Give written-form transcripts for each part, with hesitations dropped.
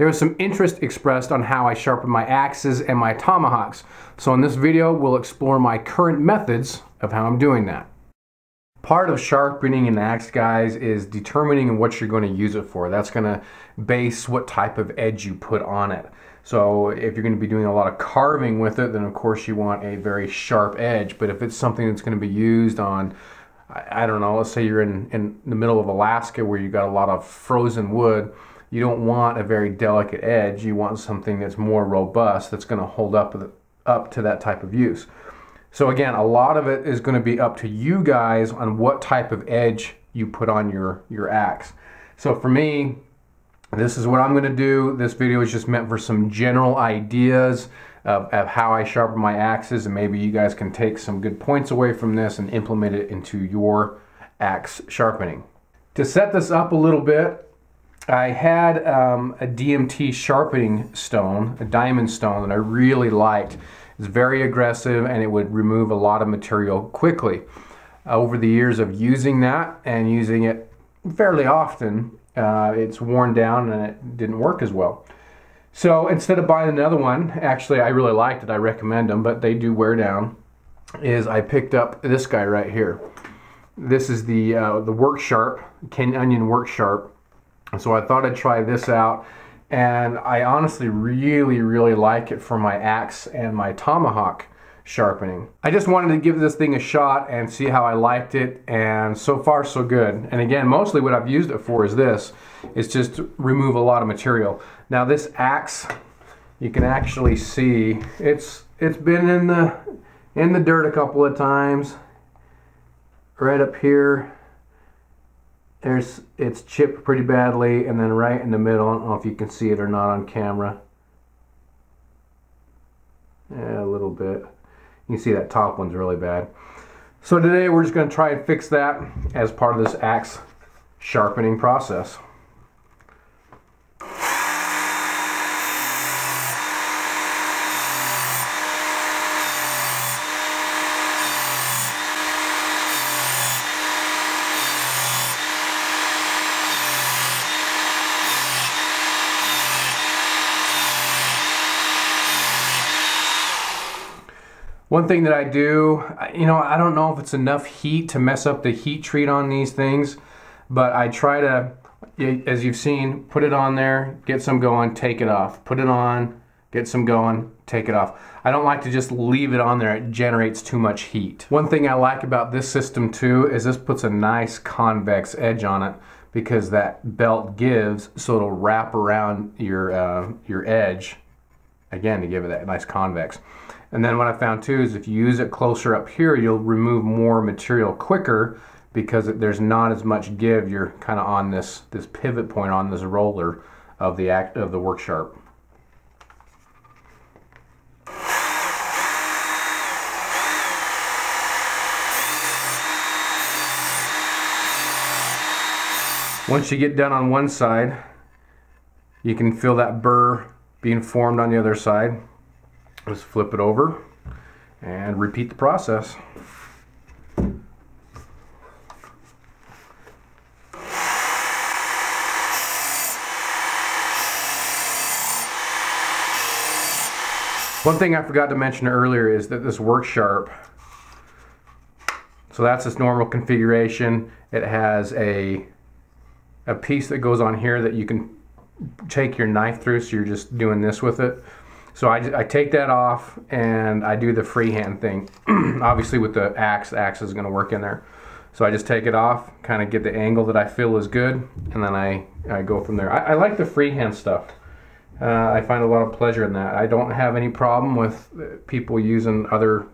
There was some interest expressed on how I sharpen my axes and my tomahawks. So in this video, we'll explore my current methods of how I'm doing that. Part of sharpening an axe, guys, is determining what you're going to use it for. That's going to base what type of edge you put on it. So if you're going to be doing a lot of carving with it, then of course you want a very sharp edge. But if it's something that's going to be used on, I don't know, let's say you're in the middle of Alaska where you've got a lot of frozen wood, you don't want a very delicate edge. You want something that's more robust, that's going to hold up to that type of use. So again, a lot of it is going to be up to you guys on what type of edge you put on your axe. So for me, this is what I'm going to do. This video is just meant for some general ideas of how I sharpen my axes, and maybe you guys can take some good points away from this and implement it into your axe sharpening. To set this up a little bit, I had a DMT sharpening stone, a diamond stone that I really liked. It's very aggressive and it would remove a lot of material quickly. Over the years of using that and using it fairly often, it's worn down and it didn't work as well. So instead of buying another one, actually I really liked it, I recommend them, but they do wear down, is I picked up this guy right here. This is the Work Sharp, Ken Onion Work Sharp. So I thought I'd try this out, and I honestly really like it for my axe and my tomahawk sharpening. I just wanted to give this thing a shot and see how I liked it, and so far so good. And again, mostly what I've used it for is this. It's just to remove a lot of material. Now this axe, you can actually see it's been in the dirt a couple of times. Right up here, it's chipped pretty badly, and then right in the middle, I don't know if you can see it or not on camera. Yeah, a little bit. You can see that top one's really bad. So today we're just going to try and fix that as part of this axe sharpening process. One thing that I do, I don't know if it's enough heat to mess up the heat treat on these things, but I try to, as you've seen, put it on there, get some going, take it off. Put it on, get some going, take it off. I don't like to just leave it on there. It generates too much heat. One thing I like about this system too is this puts a nice convex edge on it, because that belt gives, so it'll wrap around your edge, again, to give it that nice convex. And then what I found too is if you use it closer up here, you'll remove more material quicker, because there's not as much give. You're kind of on this pivot point on this roller of the Work Sharp. Once you get done on one side, you can feel that burr being formed on the other side. Just flip it over and repeat the process. One thing I forgot to mention earlier is that this Work Sharp, so that's its normal configuration. It has a piece that goes on here that you can take your knife through, so you're just doing this with it. So I take that off and I do the freehand thing. Obviously with the axe is going to work in there. So I just take it off, kind of get the angle that I feel is good, and then I go from there. I like the freehand stuff. I find a lot of pleasure in that. I don't have any problem with people using other,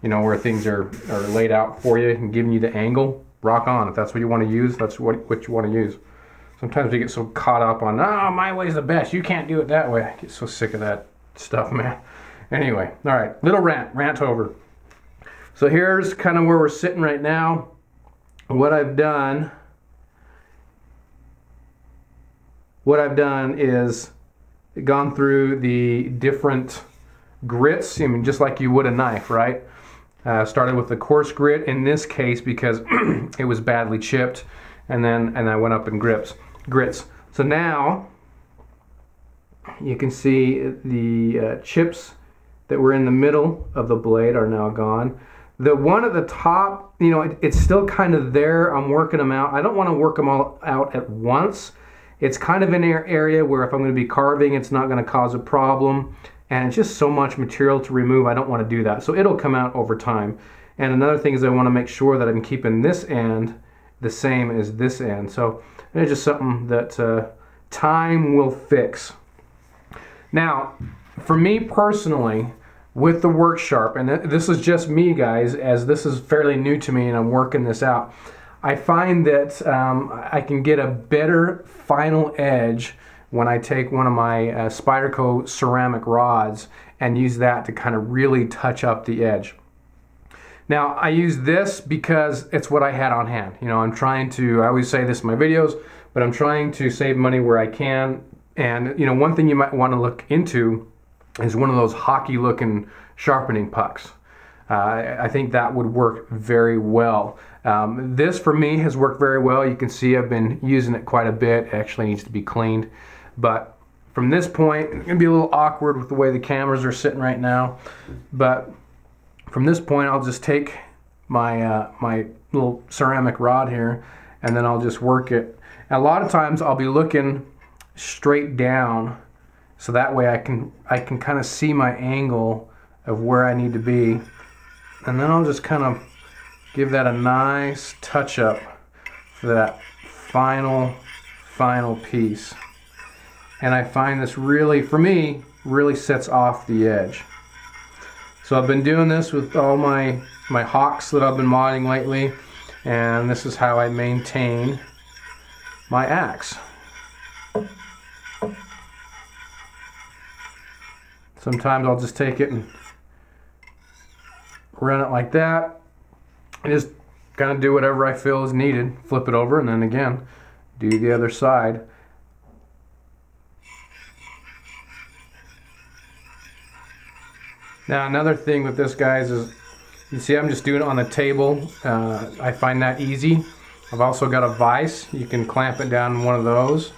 where things are laid out for you and giving you the angle. Rock on. If that's what you want to use, that's what you want to use. Sometimes we get so caught up on, oh, my way's the best, you can't do it that way. I get so sick of that stuff, man. Anyway, all right, little rant over. So here's kind of where we're sitting right now. What I've done is gone through the different grits, just like you would a knife, right? Started with the coarse grit in this case because it was badly chipped, and I went up in grits. So now you can see the chips that were in the middle of the blade are now gone. The one at the top, you know, it's still kind of there. I'm working them out. I don't want to work them all out at once. It's kind of an area where if I'm going to be carving, it's not going to cause a problem. And it's just so much material to remove. I don't want to do that. So it'll come out over time. And another thing is I want to make sure that I'm keeping this end the same as this end. So it's just something that time will fix. Now, for me personally, with the work sharp, and this is just me, guys, as this is fairly new to me and I'm working this out, I find that I can get a better final edge when I take one of my Spyderco ceramic rods and use that to kind of really touch up the edge. Now, I use this because it's what I had on hand. You know, I'm trying to, I always say this in my videos, but I'm trying to save money where I can. And, you know, one thing you might want to look into is one of those hockey looking sharpening pucks. I think that would work very well. This for me has worked very well. You can see I've been using it quite a bit. It actually needs to be cleaned. But from this point, it's gonna be a little awkward with the way the cameras are sitting right now. But from this point, I'll just take my, my little ceramic rod here and then I'll just work it. And a lot of times I'll be looking straight down, so that way I can kind of see my angle of where I need to be, and then I'll just kind of give that a nice touch up for that final piece. And I find this really, for me, really sets off the edge. So I've been doing this with all my hawks that I've been modding lately, and this is how I maintain my axe. Sometimes I'll just take it and run it like that and just kind of do whatever I feel is needed. Flip it over and then again do the other side. Now another thing with this, guys, is you see I'm just doing it on the table. I find that easy. I've also got a vise. You can clamp it down in one of those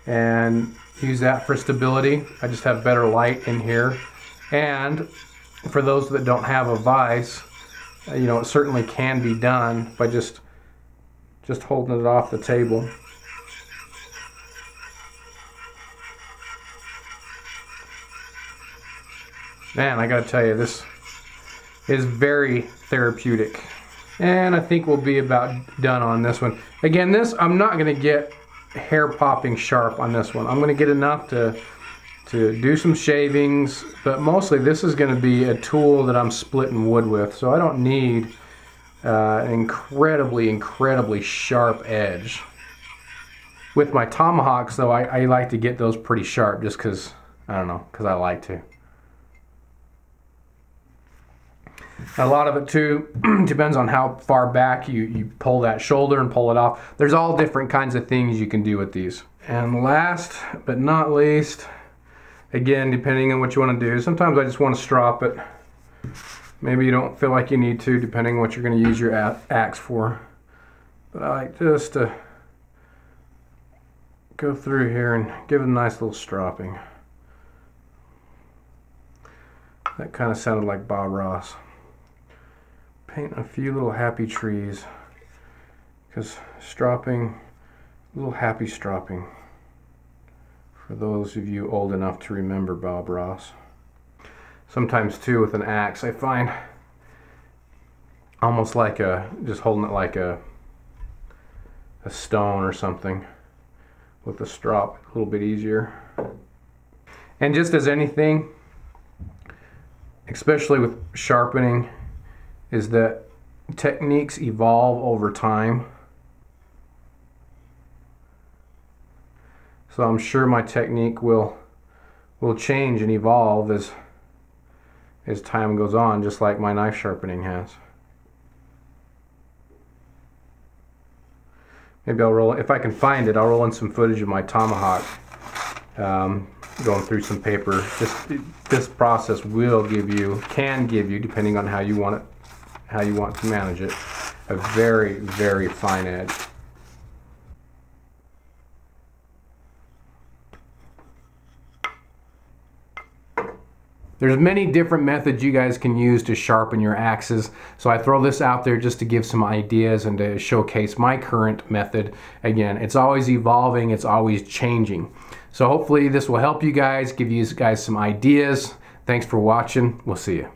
and use that for stability. I just have better light in here. And for those that don't have a vise, you know, it certainly can be done by just holding it off the table. Man, I gotta tell you, this is very therapeutic. And I think we'll be about done on this one. Again, this, I'm not gonna get hair popping sharp on this one. I'm going to get enough to do some shavings, but mostly this is going to be a tool that I'm splitting wood with, so I don't need an incredibly sharp edge. With my Tomahawks though, I like to get those pretty sharp just because, I don't know, because I like to. A lot of it too depends on how far back you pull that shoulder and pull it off. There's all different kinds of things you can do with these. And last but not least, again, depending on what you want to do, sometimes I just want to strop it. Maybe you don't feel like you need to, depending on what you're going to use your axe for. But I like just to go through here and give it a nice little stropping. That kind of sounded like Bob Ross. Paint a few little happy trees, because stropping, little happy stropping, for those of you old enough to remember Bob Ross. Sometimes too with an axe I find almost like just holding it like a stone or something, with the strop a little bit easier. And just as anything, especially with sharpening, is that techniques evolve over time. So I'm sure my technique will change and evolve as time goes on, just like my knife sharpening has. Maybe I'll roll, if I can find it, I'll roll in some footage of my Tomahawk going through some paper. This process will can give you, depending on how you want it, how you want to manage it, a very fine edge. There's many different methods you guys can use to sharpen your axes. So I throw this out there just to give some ideas and to showcase my current method. Again, it's always evolving, it's always changing. So hopefully this will help you guys, give you guys some ideas. Thanks for watching. We'll see you.